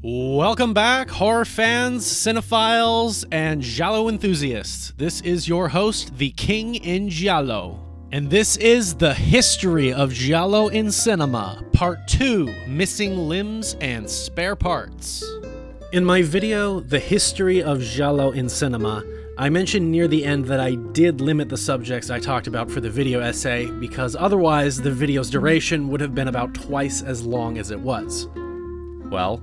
Welcome back, horror fans, cinephiles, and Giallo enthusiasts. This is your host, the King in Giallo. And this is the history of Giallo in cinema, part 2, missing limbs and spare parts. In my video, The History of Giallo in Cinema, I mentioned near the end that I did limit the subjects I talked about for the video essay because otherwise the video's duration would have been about twice as long as it was. Well,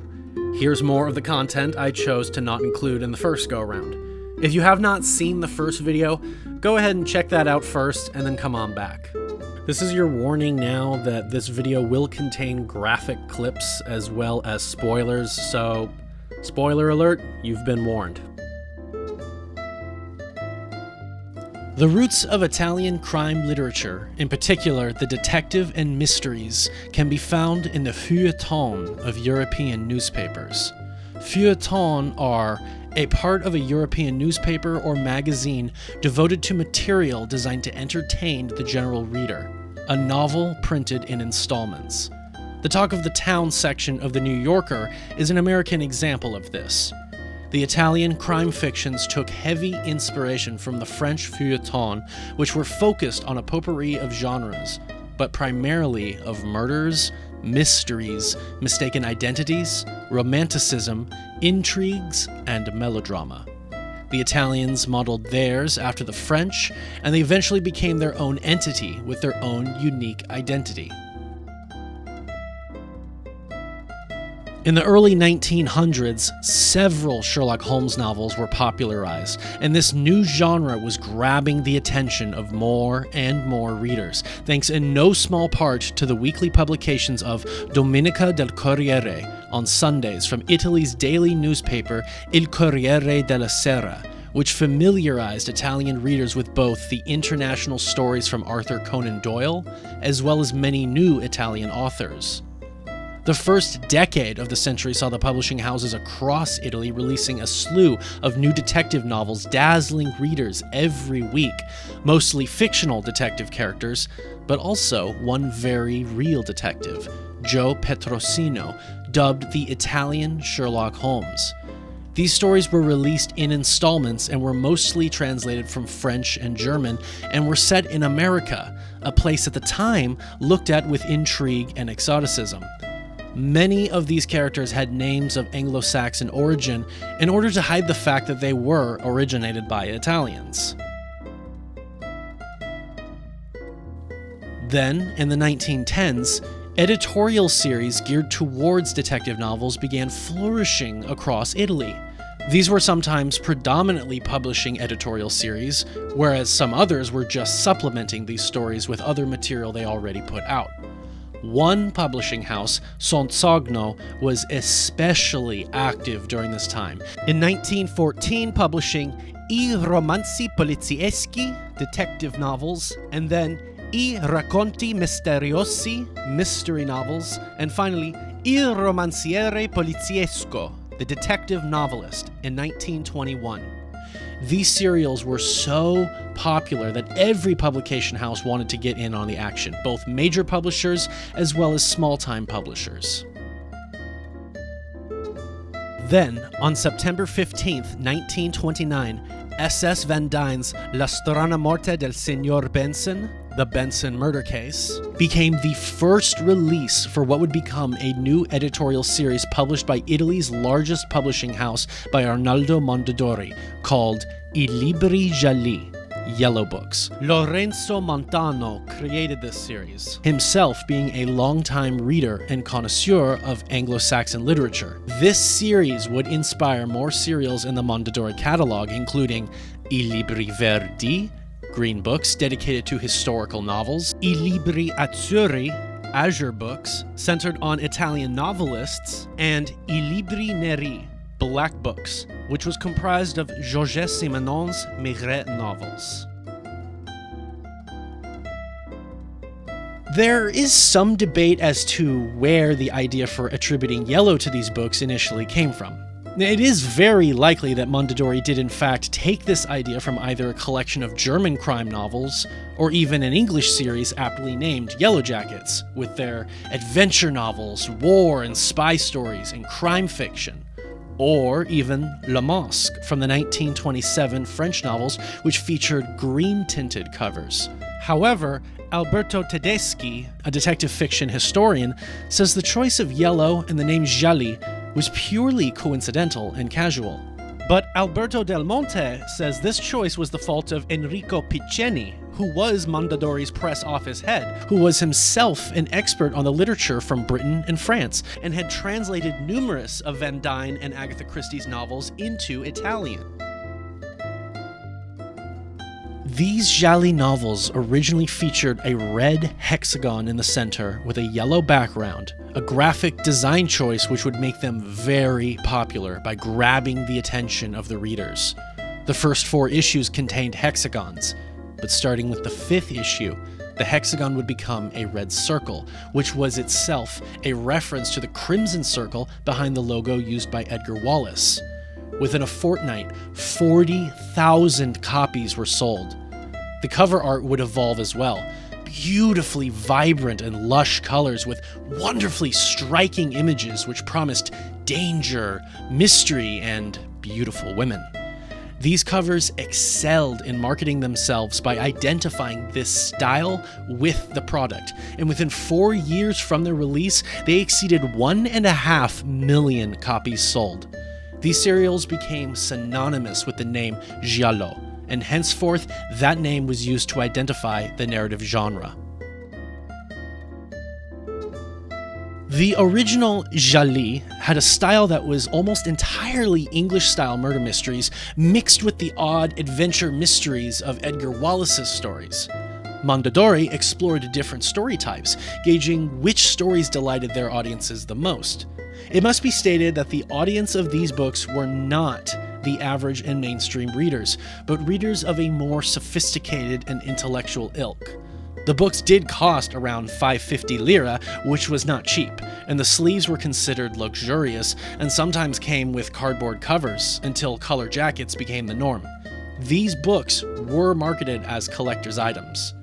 here's more of the content I chose to not include in the first go-around. If you have not seen the first video, go ahead and check that out first and then come on back. This is your warning now that this video will contain graphic clips as well as spoilers, so spoiler alert, you've been warned. The roots of Italian crime literature, in particular the detective and mysteries, can be found in the feuilleton of European newspapers. Feuilleton are a part of a European newspaper or magazine devoted to material designed to entertain the general reader, a novel printed in installments. The Talk of the Town section of The New Yorker is an American example of this. The Italian crime fictions took heavy inspiration from the French feuilleton, which were focused on a potpourri of genres, but primarily of murders, mysteries, mistaken identities, romanticism, intrigues, and melodrama. The Italians modeled theirs after the French, and they eventually became their own entity with their own unique identity. In the early 1900s, several Sherlock Holmes novels were popularized, and this new genre was grabbing the attention of more and more readers, thanks in no small part to the weekly publications of Domenica del Corriere on Sundays from Italy's daily newspaper Il Corriere della Sera, which familiarized Italian readers with both the international stories from Arthur Conan Doyle, as well as many new Italian authors. The first decade of the century saw the publishing houses across Italy releasing a slew of new detective novels dazzling readers every week, mostly fictional detective characters, but also one very real detective, Joe Petrosino, dubbed the Italian Sherlock Holmes. These stories were released in installments and were mostly translated from French and German and were set in America, a place at the time looked at with intrigue and exoticism. Many of these characters had names of Anglo-Saxon origin in order to hide the fact that they were originated by Italians. Then, in the 1910s, editorial series geared towards detective novels began flourishing across Italy. These were sometimes predominantly publishing editorial series, whereas some others were just supplementing these stories with other material they already put out. One publishing house, Sonsogno, was especially active during this time. In 1914, publishing I romanzi poliziotteschi, detective novels, and then I racconti misteriosi, mystery novels, and finally Il romanziere poliziesco, the detective novelist, in 1921. These serials were so popular that every publication house wanted to get in on the action, both major publishers as well as small-time publishers. Then, on September 15th, 1929, S.S. Van Dyne's La strana morte del signor Benson, the Benson murder case, became the first release for what would become a new editorial series published by Italy's largest publishing house by Arnaldo Mondadori, called I Libri Gialli, Yellow Books. Lorenzo Montano created this series, himself being a longtime reader and connoisseur of Anglo-Saxon literature. This series would inspire more serials in the Mondadori catalog, including I Libri Verdi, Green Books dedicated to historical novels, I Libri Azzurri, Azure Books, centered on Italian novelists, and I Libri Neri, Black Books, which was comprised of Georges Simenon's Maigret novels. There is some debate as to where the idea for attributing yellow to these books initially came from. It is very likely that Mondadori did in fact take this idea from either a collection of German crime novels or even an English series aptly named Yellow Jackets, with their adventure novels, war and spy stories, and crime fiction. Or even Le Masque from the 1927 French novels, which featured green-tinted covers. However, Alberto Tedeschi, a detective fiction historian, says the choice of yellow and the name Gialli was purely coincidental and casual. But Alberto Del Monte says this choice was the fault of Enrico Piccini, who was Mondadori's press office head, who was himself an expert on the literature from Britain and France, and had translated numerous of Van Dyne and Agatha Christie's novels into Italian. These Gialli novels originally featured a red hexagon in the center with a yellow background, a graphic design choice which would make them very popular by grabbing the attention of the readers. The first 4 issues contained hexagons, but starting with the 5th issue, the hexagon would become a red circle, which was itself a reference to the crimson circle behind the logo used by Edgar Wallace. Within a fortnight, 40,000 copies were sold. The cover art would evolve as well. Beautifully vibrant and lush colors with wonderfully striking images which promised danger, mystery, and beautiful women. These covers excelled in marketing themselves by identifying this style with the product, and within 4 years from their release, they exceeded 1.5 million copies sold. These serials became synonymous with the name Giallo, and henceforth that name was used to identify the narrative genre. The original Gialli had a style that was almost entirely English-style murder mysteries mixed with the odd adventure mysteries of Edgar Wallace's stories. Mondadori explored different story types, gauging which stories delighted their audiences the most. It must be stated that the audience of these books were not the average and mainstream readers, but readers of a more sophisticated and intellectual ilk. The books did cost around 550 lira, which was not cheap, and the sleeves were considered luxurious and sometimes came with cardboard covers until color jackets became the norm. These books were marketed as collector's items.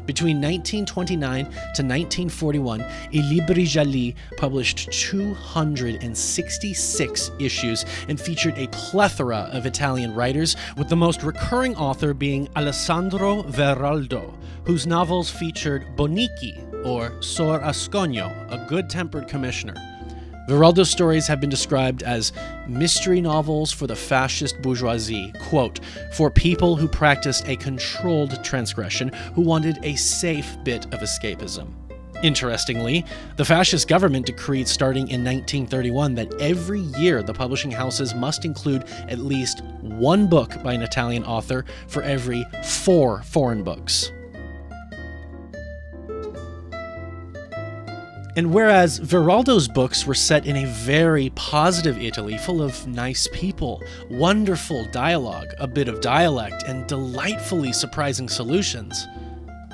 Between 1929 to 1941, I Libri Gialli published 266 issues and featured a plethora of Italian writers, with the most recurring author being Alessandro Veraldo, whose novels featured Bonichi, or Sor Asconio, a good-tempered commissioner. Veraldo's stories have been described as mystery novels for the fascist bourgeoisie, quote, for people who practiced a controlled transgression, who wanted a safe bit of escapism. Interestingly, the fascist government decreed starting in 1931 that every year the publishing houses must include at least 1 book by an Italian author for every 4 foreign books. And whereas Veraldo's books were set in a very positive Italy full of nice people, wonderful dialogue, a bit of dialect, and delightfully surprising solutions,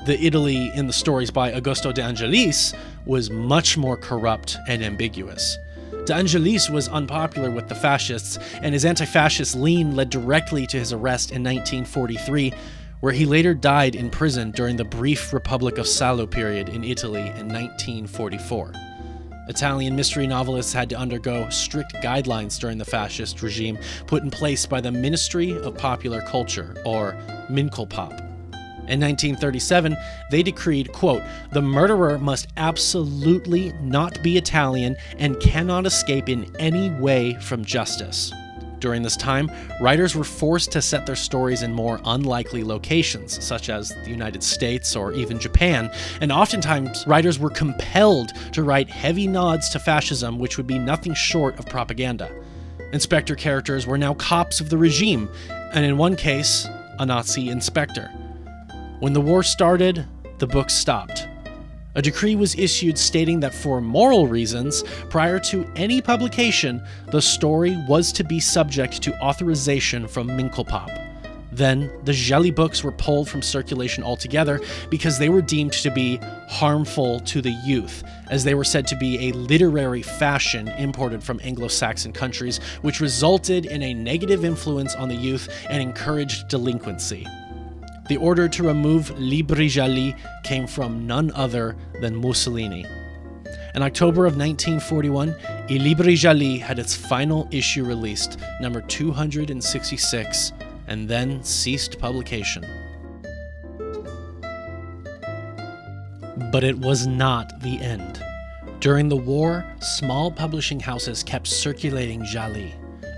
the Italy in the stories by Augusto De Angelis was much more corrupt and ambiguous. De Angelis was unpopular with the fascists, and his anti-fascist lean led directly to his arrest in 1943, where he later died in prison during the brief Republic of Salo period in Italy in 1944. Italian mystery novelists had to undergo strict guidelines during the fascist regime put in place by the Ministry of Popular Culture, or Minkolpop. In 1937, they decreed, quote, the murderer must absolutely not be Italian and cannot escape in any way from justice. During this time, writers were forced to set their stories in more unlikely locations, such as the United States or even Japan, and oftentimes writers were compelled to write heavy nods to fascism, which would be nothing short of propaganda. Inspector characters were now cops of the regime, and in one case, a Nazi inspector. When the war started, the book stopped. A decree was issued stating that for moral reasons, prior to any publication, the story was to be subject to authorization from Minkolpop. Then, the Gialli books were pulled from circulation altogether because they were deemed to be harmful to the youth, as they were said to be a literary fashion imported from Anglo-Saxon countries, which resulted in a negative influence on the youth and encouraged delinquency. The order to remove Libri Gialli came from none other than Mussolini. In October of 1941, I Libri Gialli had its final issue released, number 266, and then ceased publication. But it was not the end. During the war, small publishing houses kept circulating Gialli.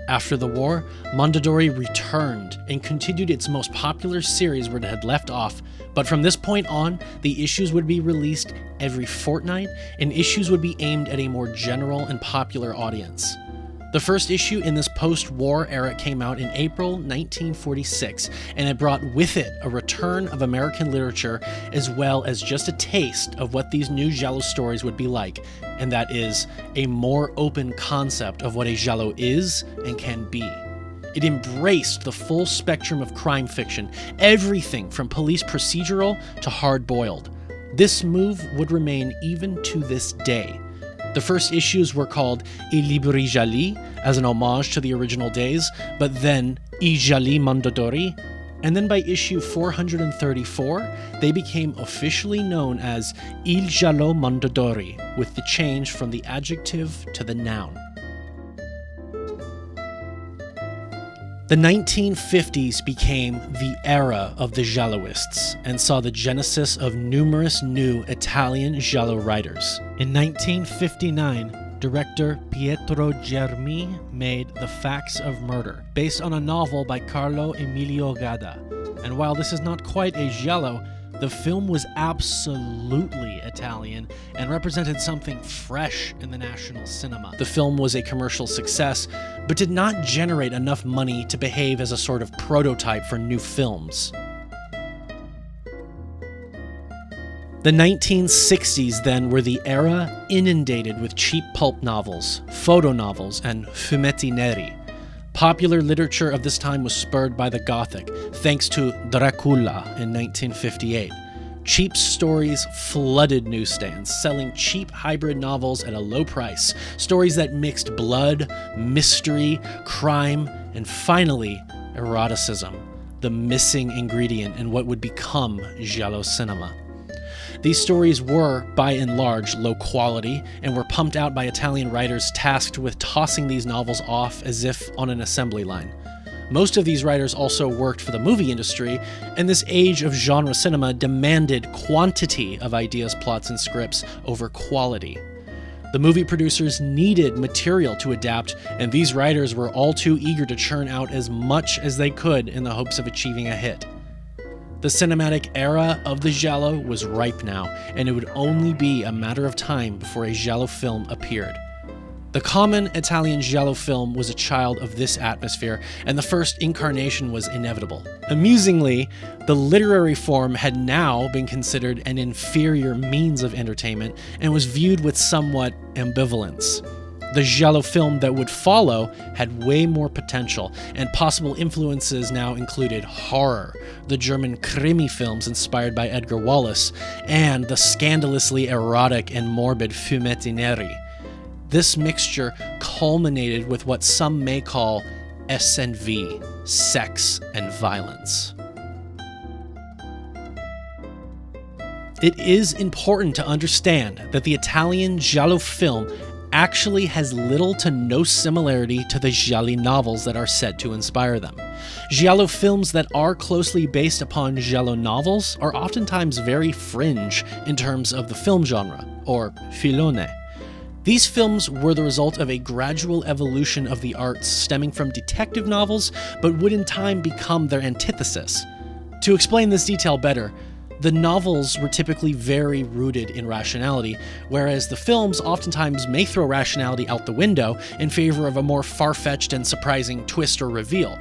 After the war, Mondadori returned and continued its most popular series where it had left off, but from this point on, the issues would be released every fortnight, and issues would be aimed at a more general and popular audience. The first issue in this post-war era came out in April 1946, and it brought with it a return of American literature as well as just a taste of what these new Giallo stories would be like, and that is a more open concept of what a Giallo is and can be. It embraced the full spectrum of crime fiction, everything from police procedural to hard-boiled. This move would remain even to this day. The first issues were called I Libri Gialli, as an homage to the original days, but then I Gialli Mondadori, and then by issue 434, they became officially known as Il Giallo Mondadori, with the change from the adjective to the noun. The 1950s became the era of the Gialloists and saw the genesis of numerous new Italian Giallo writers. In 1959, director Pietro Germi made The Facts of Murder, based on a novel by Carlo Emilio Gadda. And while this is not quite a Giallo, the film was absolutely Italian and represented something fresh in the national cinema. The film was a commercial success, but did not generate enough money to behave as a sort of prototype for new films. The 1960s then were the era inundated with cheap pulp novels, photo novels, and fumetti neri. Popular literature of this time was spurred by the Gothic, thanks to Dracula in 1958. Cheap stories flooded newsstands, selling cheap hybrid novels at a low price, stories that mixed blood, mystery, crime, and finally, eroticism, the missing ingredient in what would become Giallo cinema. These stories were, by and large, low quality, and were pumped out by Italian writers tasked with tossing these novels off as if on an assembly line. Most of these writers also worked for the movie industry, and this age of genre cinema demanded quantity of ideas, plots, and scripts over quality. The movie producers needed material to adapt, and these writers were all too eager to churn out as much as they could in the hopes of achieving a hit. The cinematic era of the Giallo was ripe now, and it would only be a matter of time before a Giallo film appeared. The common Italian Giallo film was a child of this atmosphere, and the first incarnation was inevitable. Amusingly, the literary form had now been considered an inferior means of entertainment and was viewed with somewhat ambivalence. The Giallo film that would follow had way more potential, and possible influences now included horror, the German Krimi films inspired by Edgar Wallace, and the scandalously erotic and morbid fumetti neri. This mixture culminated with what some may call SNV, sex and violence. It is important to understand that the Italian Giallo film actually has little to no similarity to the Gialli novels that are said to inspire them. Giallo films that are closely based upon Giallo novels are oftentimes very fringe in terms of the film genre, or filone. These films were the result of a gradual evolution of the arts stemming from detective novels, but would in time become their antithesis. To explain this detail better, the novels were typically very rooted in rationality, whereas the films oftentimes may throw rationality out the window in favor of a more far-fetched and surprising twist or reveal.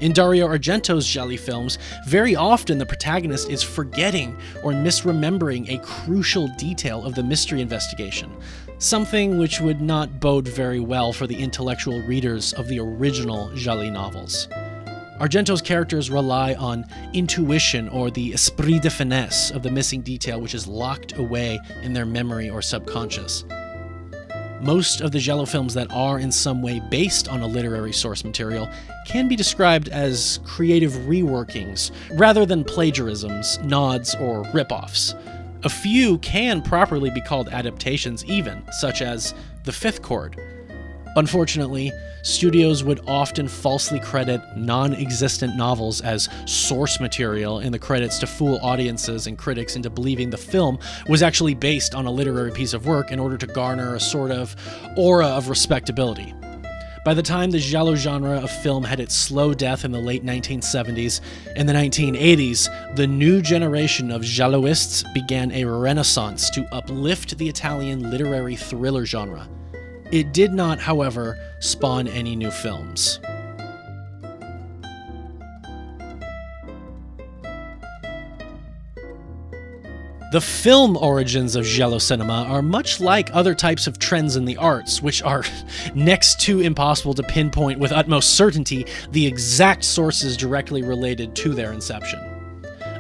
In Dario Argento's Gialli films, very often the protagonist is forgetting or misremembering a crucial detail of the mystery investigation, something which would not bode very well for the intellectual readers of the original Gialli novels. Argento's characters rely on intuition or the esprit de finesse of the missing detail which is locked away in their memory or subconscious. Most of the Giallo films that are in some way based on a literary source material can be described as creative reworkings, rather than plagiarisms, nods, or rip-offs. A few can properly be called adaptations even, such as The Fifth Chord. Unfortunately, studios would often falsely credit non-existent novels as source material in the credits to fool audiences and critics into believing the film was actually based on a literary piece of work in order to garner a sort of aura of respectability. By the time the Giallo genre of film had its slow death in the late 1970s and the 1980s, the new generation of Gialloists began a renaissance to uplift the Italian literary thriller genre. It did not, however, spawn any new films. The film origins of Giallo cinema are much like other types of trends in the arts, which are next to impossible to pinpoint with utmost certainty the exact sources directly related to their inception.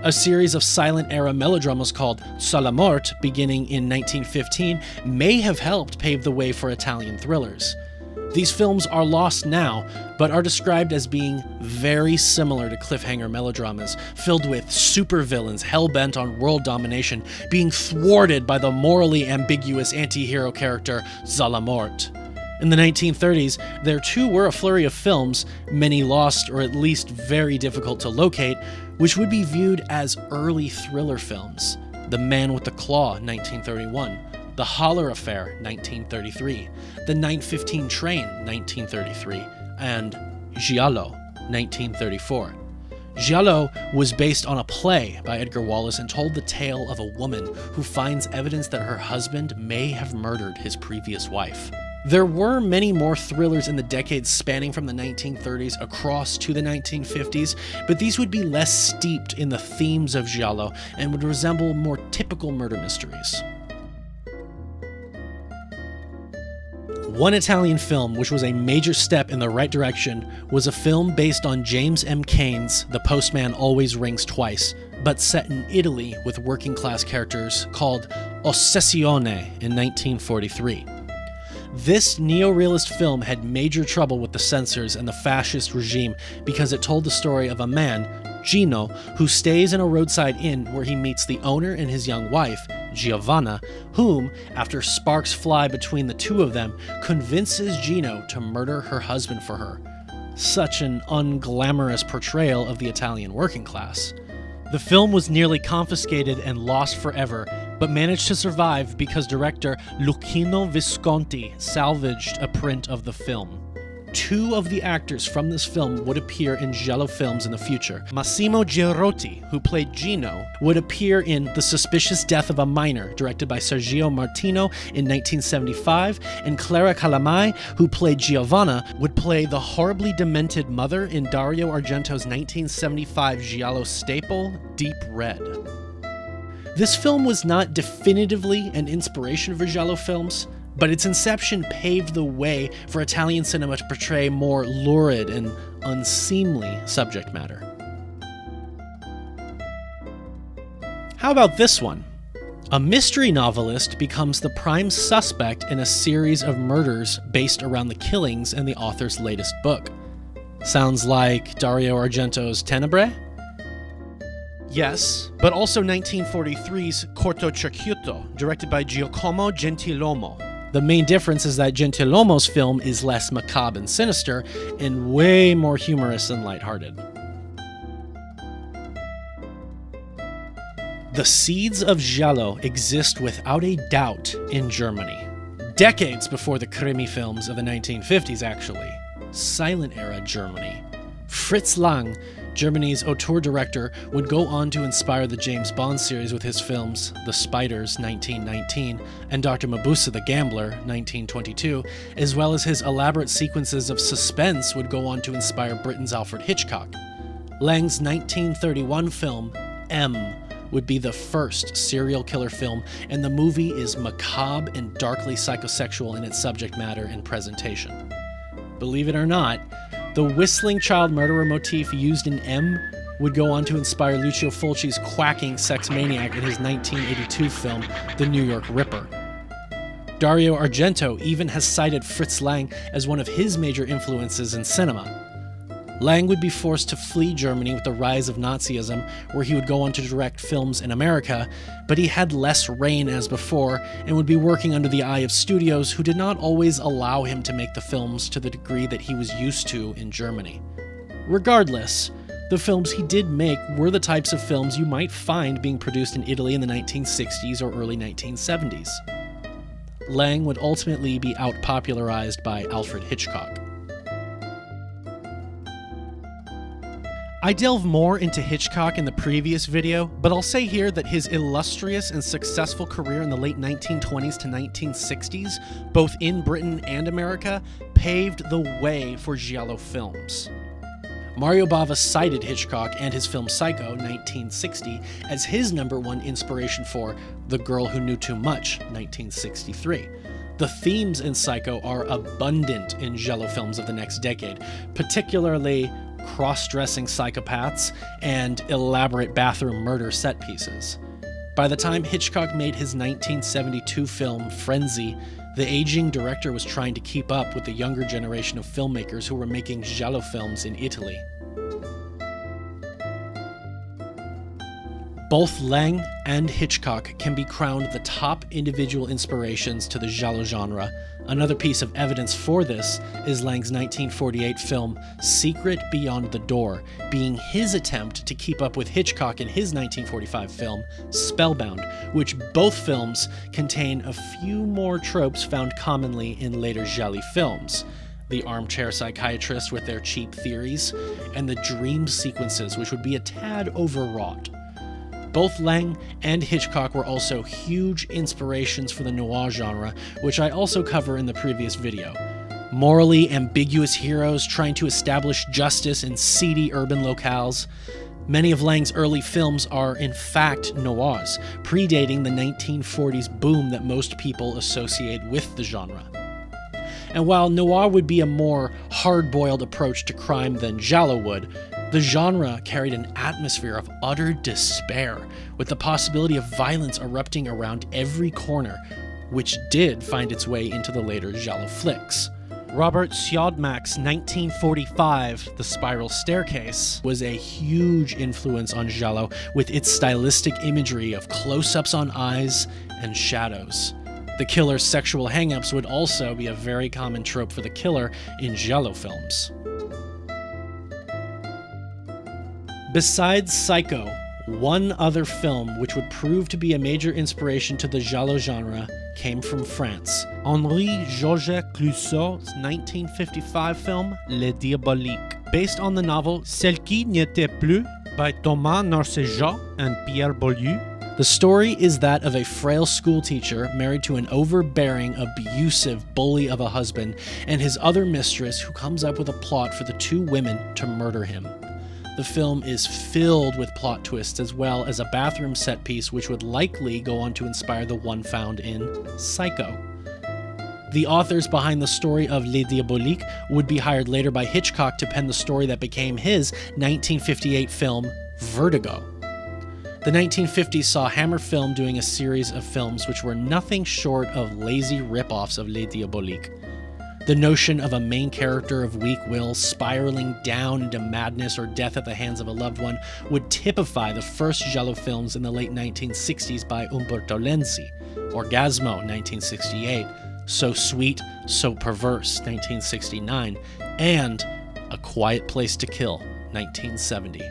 A series of silent-era melodramas called Sulla Morte, beginning in 1915, may have helped pave the way for Italian thrillers. These films are lost now, but are described as being very similar to cliffhanger melodramas, filled with supervillains hell-bent on world domination being thwarted by the morally ambiguous anti-hero character Sulla Morte. In the 1930s, there too were a flurry of films, many lost or at least very difficult to locate, which would be viewed as early thriller films. The Man with the Claw, 1931. The Holler Affair, 1933. The 9:15 Train, 1933. And Giallo, 1934. Giallo was based on a play by Edgar Wallace and told the tale of a woman who finds evidence that her husband may have murdered his previous wife. There were many more thrillers in the decades spanning from the 1930s across to the 1950s, but these would be less steeped in the themes of Giallo and would resemble more typical murder mysteries. One Italian film which was a major step in the right direction was a film based on James M. Cain's The Postman Always Rings Twice, but set in Italy with working-class characters, called Ossessione in 1943. This neo-realist film had major trouble with the censors and the fascist regime because it told the story of a man, Gino, who stays in a roadside inn where he meets the owner and his young wife, Giovanna, whom, after sparks fly between the two of them, convinces Gino to murder her husband for her. Such an unglamorous portrayal of the Italian working class. The film was nearly confiscated and lost forever, but managed to survive because director Luchino Visconti salvaged a print of the film. Two of the actors from this film would appear in Giallo films in the future. Massimo Girotti, who played Gino, would appear in The Suspicious Death of a Minor, directed by Sergio Martino in 1975, and Clara Calamai, who played Giovanna, would play the horribly demented mother in Dario Argento's 1975 Giallo staple, Deep Red. This film was not definitively an inspiration for Giallo films, but its inception paved the way for Italian cinema to portray more lurid and unseemly subject matter. How about this one? A mystery novelist becomes the prime suspect in a series of murders based around the killings in the author's latest book. Sounds like Dario Argento's Tenebrae? Yes, but also 1943's Cortocircuito, directed by Giacomo Gentilomo. The main difference is that Gentilomo's film is less macabre and sinister, and way more humorous and lighthearted. The seeds of Giallo exist without a doubt in Germany. Decades before the Krimi films of the 1950s, actually. Silent-era Germany. Fritz Lang, Germany's auteur director, would go on to inspire the James Bond series with his films The Spiders, 1919, and Dr. Mabuse the Gambler, 1922, as well as his elaborate sequences of suspense would go on to inspire Britain's Alfred Hitchcock. Lang's 1931 film, M, would be the first serial killer film, and the movie is macabre and darkly psychosexual in its subject matter and presentation. Believe it or not, The whistling child murderer motif used in M would go on to inspire Lucio Fulci's quacking sex maniac in his 1982 film, The New York Ripper. Dario Argento even has cited Fritz Lang as one of his major influences in cinema. Lang would be forced to flee Germany with the rise of Nazism, where he would go on to direct films in America, but he had less reign as before and would be working under the eye of studios who did not always allow him to make the films to the degree that he was used to in Germany. Regardless, the films he did make were the types of films you might find being produced in Italy in the 1960s or early 1970s. Lang would ultimately be out-popularized by Alfred Hitchcock. I delve more into Hitchcock in the previous video, but I'll say here that his illustrious and successful career in the late 1920s to 1960s, both in Britain and America, paved the way for Giallo films. Mario Bava cited Hitchcock and his film Psycho, 1960, as his #1 inspiration for The Girl Who Knew Too Much, 1963. The themes in Psycho are abundant in Giallo films of the next decade, particularly cross-dressing psychopaths and elaborate bathroom murder set pieces. By the time Hitchcock made his 1972 film Frenzy, the aging director was trying to keep up with the younger generation of filmmakers who were making Giallo films in Italy. Both Lang and Hitchcock can be crowned the top individual inspirations to the Giallo genre. Another piece of evidence for this is Lang's 1948 film Secret Beyond the Door, being his attempt to keep up with Hitchcock in his 1945 film Spellbound, which both films contain a few more tropes found commonly in later Gialli films. The armchair psychiatrists with their cheap theories, and the dream sequences, which would be a tad overwrought. Both Lang and Hitchcock were also huge inspirations for the noir genre, which I also cover in the previous video. Morally ambiguous heroes trying to establish justice in seedy urban locales. Many of Lang's early films are, in fact, noirs, predating the 1940s boom that most people associate with the genre. And while noir would be a more hard-boiled approach to crime than Giallo would, the genre carried an atmosphere of utter despair, with the possibility of violence erupting around every corner, which did find its way into the later Giallo flicks. Robert Siodmak's 1945 The Spiral Staircase was a huge influence on Giallo, with its stylistic imagery of close-ups on eyes and shadows. The killer's sexual hang-ups would also be a very common trope for the killer in Giallo films. Besides Psycho, one other film which would prove to be a major inspiration to the Giallo genre came from France. Henri-Georges Clouzot's 1955 film Le Diabolique, based on the novel Celle qui n'était plus by Thomas Narceja and Pierre Boulud. The story is that of a frail schoolteacher married to an overbearing, abusive bully of a husband and his other mistress, who comes up with a plot for the two women to murder him. The film is filled with plot twists, as well as a bathroom set piece which would likely go on to inspire the one found in Psycho. The authors behind the story of Les Diaboliques would be hired later by Hitchcock to pen the story that became his 1958 film Vertigo. The 1950s saw Hammer Film doing a series of films which were nothing short of lazy rip-offs of Les Diaboliques. The notion of a main character of weak will spiraling down into madness or death at the hands of a loved one would typify the first Giallo films in the late 1960s by Umberto Lenzi, Orgasmo, 1968, So Sweet, So Perverse, 1969, and A Quiet Place to Kill, 1970.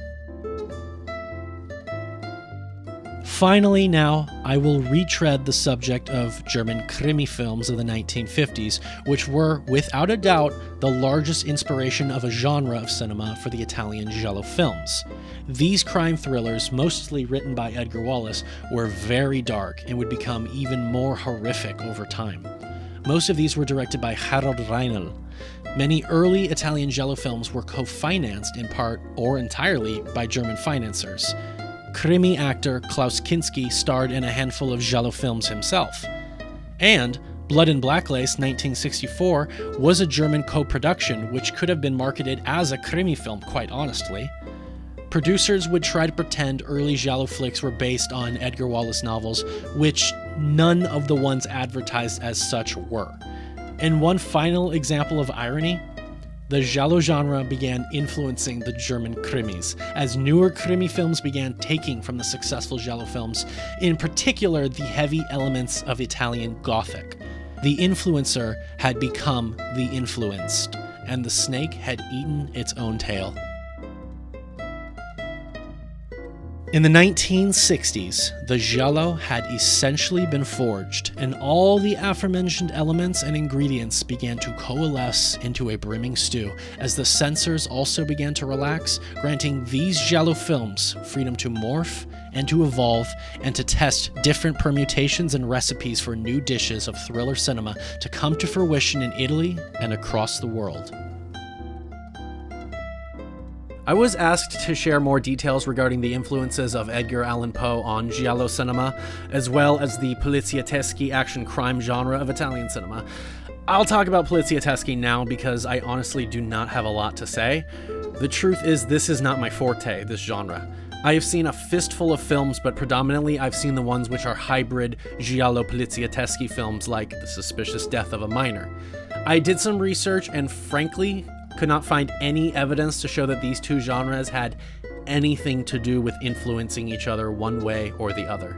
Finally now, I will retread the subject of German Krimi films of the 1950s, which were, without a doubt, the largest inspiration of a genre of cinema for the Italian Giallo films. These crime thrillers, mostly written by Edgar Wallace, were very dark and would become even more horrific over time. Most of these were directed by Harold Reinl. Many early Italian Giallo films were co-financed in part or entirely by German financiers. Krimi actor Klaus Kinski starred in a handful of Giallo films himself. And Blood and Blacklace, 1964, was a German co-production which could have been marketed as a Krimi film, quite honestly. Producers would try to pretend early Giallo flicks were based on Edgar Wallace novels, which none of the ones advertised as such were. And one final example of irony, the Giallo genre began influencing the German Krimis, as newer Krimi films began taking from the successful Giallo films, in particular the heavy elements of Italian Gothic. The influencer had become the influenced, and the snake had eaten its own tail. In the 1960s, the Giallo had essentially been forged, and all the aforementioned elements and ingredients began to coalesce into a brimming stew, as the censors also began to relax, granting these Giallo films freedom to morph and to evolve and to test different permutations and recipes for new dishes of thriller cinema to come to fruition in Italy and across the world. I was asked to share more details regarding the influences of Edgar Allan Poe on Giallo cinema, as well as the poliziotteschi action crime genre of Italian cinema. I'll talk about poliziotteschi now because I honestly do not have a lot to say. The truth is, this is not my forte, this genre. I have seen a fistful of films, but predominantly I've seen the ones which are hybrid Giallo poliziotteschi films like The Suspicious Death of a Minor. I did some research and frankly could not find any evidence to show that these two genres had anything to do with influencing each other one way or the other.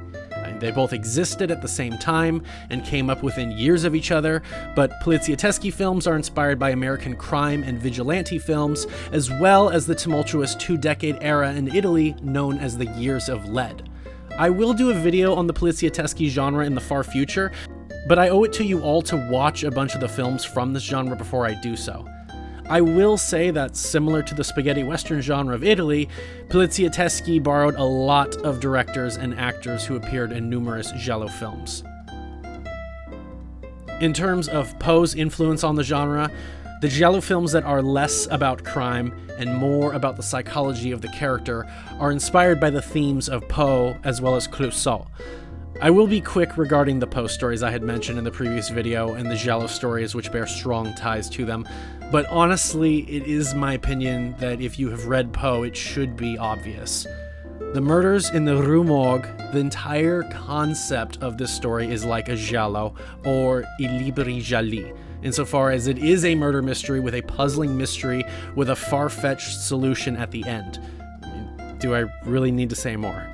They both existed at the same time and came up within years of each other, but poliziotteschi films are inspired by American crime and vigilante films, as well as the tumultuous two-decade era in Italy known as the Years of Lead. I will do a video on the poliziotteschi genre in the far future, but I owe it to you all to watch a bunch of the films from this genre before I do so. I will say that, similar to the spaghetti western genre of Italy, poliziotteschi borrowed a lot of directors and actors who appeared in numerous Giallo films. In terms of Poe's influence on the genre, the Giallo films that are less about crime and more about the psychology of the character are inspired by the themes of Poe as well as Clouseau. I will be quick regarding the Poe stories I had mentioned in the previous video and the Giallo stories which bear strong ties to them, but honestly, it is my opinion that if you have read Poe, it should be obvious. The murders in the Rue Morgue, the entire concept of this story is like a Giallo, or I Libri Gialli, insofar as it is a murder mystery with a puzzling mystery with a far-fetched solution at the end. Do I really need to say more?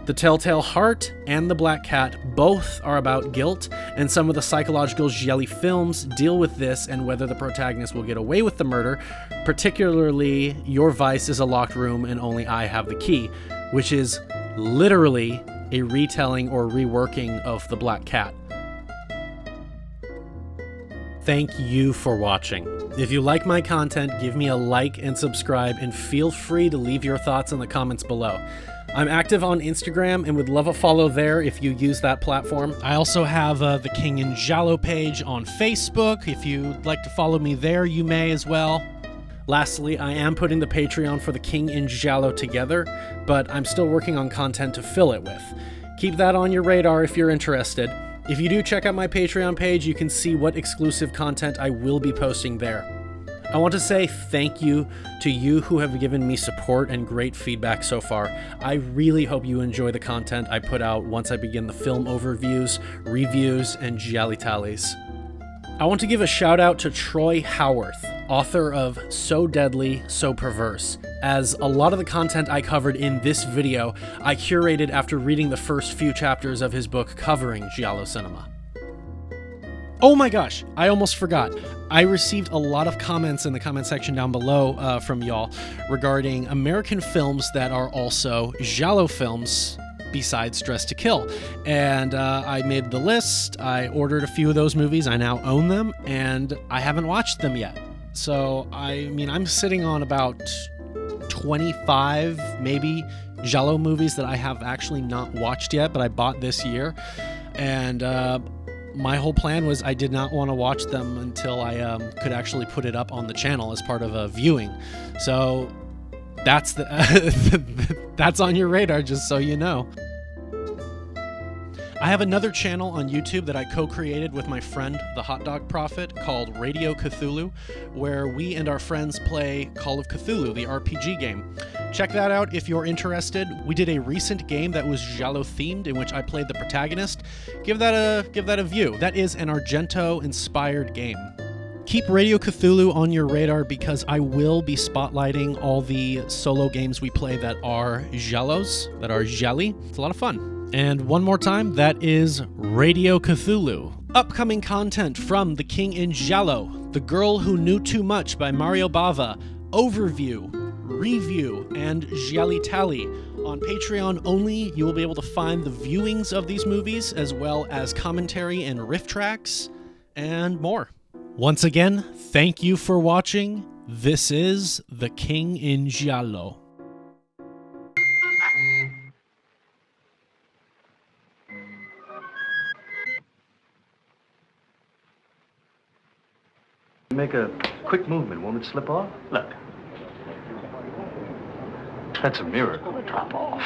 The Telltale Heart and The Black Cat both are about guilt, and some of the psychological Gialli films deal with this and whether the protagonist will get away with the murder, particularly Your Vice is a Locked Room and Only I Have the Key, which is literally a retelling or reworking of The Black Cat. Thank you for watching. If you like my content, give me a like and subscribe, and feel free to leave your thoughts in the comments below. I'm active on Instagram and would love a follow there if you use that platform. I also have the King in Giallo page on Facebook. If you'd like to follow me there, you may as well. Lastly, I am putting the Patreon for the King in Giallo together, but I'm still working on content to fill it with. Keep that on your radar if you're interested. If you do check out my Patreon page, you can see what exclusive content I will be posting there. I want to say thank you to you who have given me support and great feedback so far. I really hope you enjoy the content I put out once I begin the film overviews, reviews, and gialli tallies. I want to give a shout out to Troy Howarth, author of So Deadly, So Perverse, as a lot of the content I covered in this video I curated after reading the first few chapters of his book covering Giallo cinema. Oh my gosh, I almost forgot. I received a lot of comments in the comment section down below from y'all regarding American films that are also Giallo films besides Dress to Kill. And I made the list. I ordered a few of those movies. I now own them, and I haven't watched them yet. So, I mean, I'm sitting on about 25, maybe, Giallo movies that I have actually not watched yet, but I bought this year. And my whole plan was I did not want to watch them until I could actually put it up on the channel as part of a viewing. So that's that's on your radar, just so you know. I have another channel on YouTube that I co-created with my friend, the Hot Dog Prophet, called Radio Cthulhu, where we and our friends play Call of Cthulhu, the RPG game. Check that out if you're interested. We did a recent game that was Giallo themed, in which I played the protagonist. Give that a view. That is an Argento-inspired game. Keep Radio Cthulhu on your radar because I will be spotlighting all the solo games we play that are Giallos, that are Gialli. It's a lot of fun. And one more time, that is Radio Cthulhu. Upcoming content from The King in Giallo, The Girl Who Knew Too Much by Mario Bava, Overview, Review, and Gialli Tally. On Patreon only, you will be able to find the viewings of these movies, as well as commentary and riff tracks, and more. Once again, thank you for watching. This is The King in Giallo. Make a quick movement, won't it slip off? Look. That's a miracle to drop off.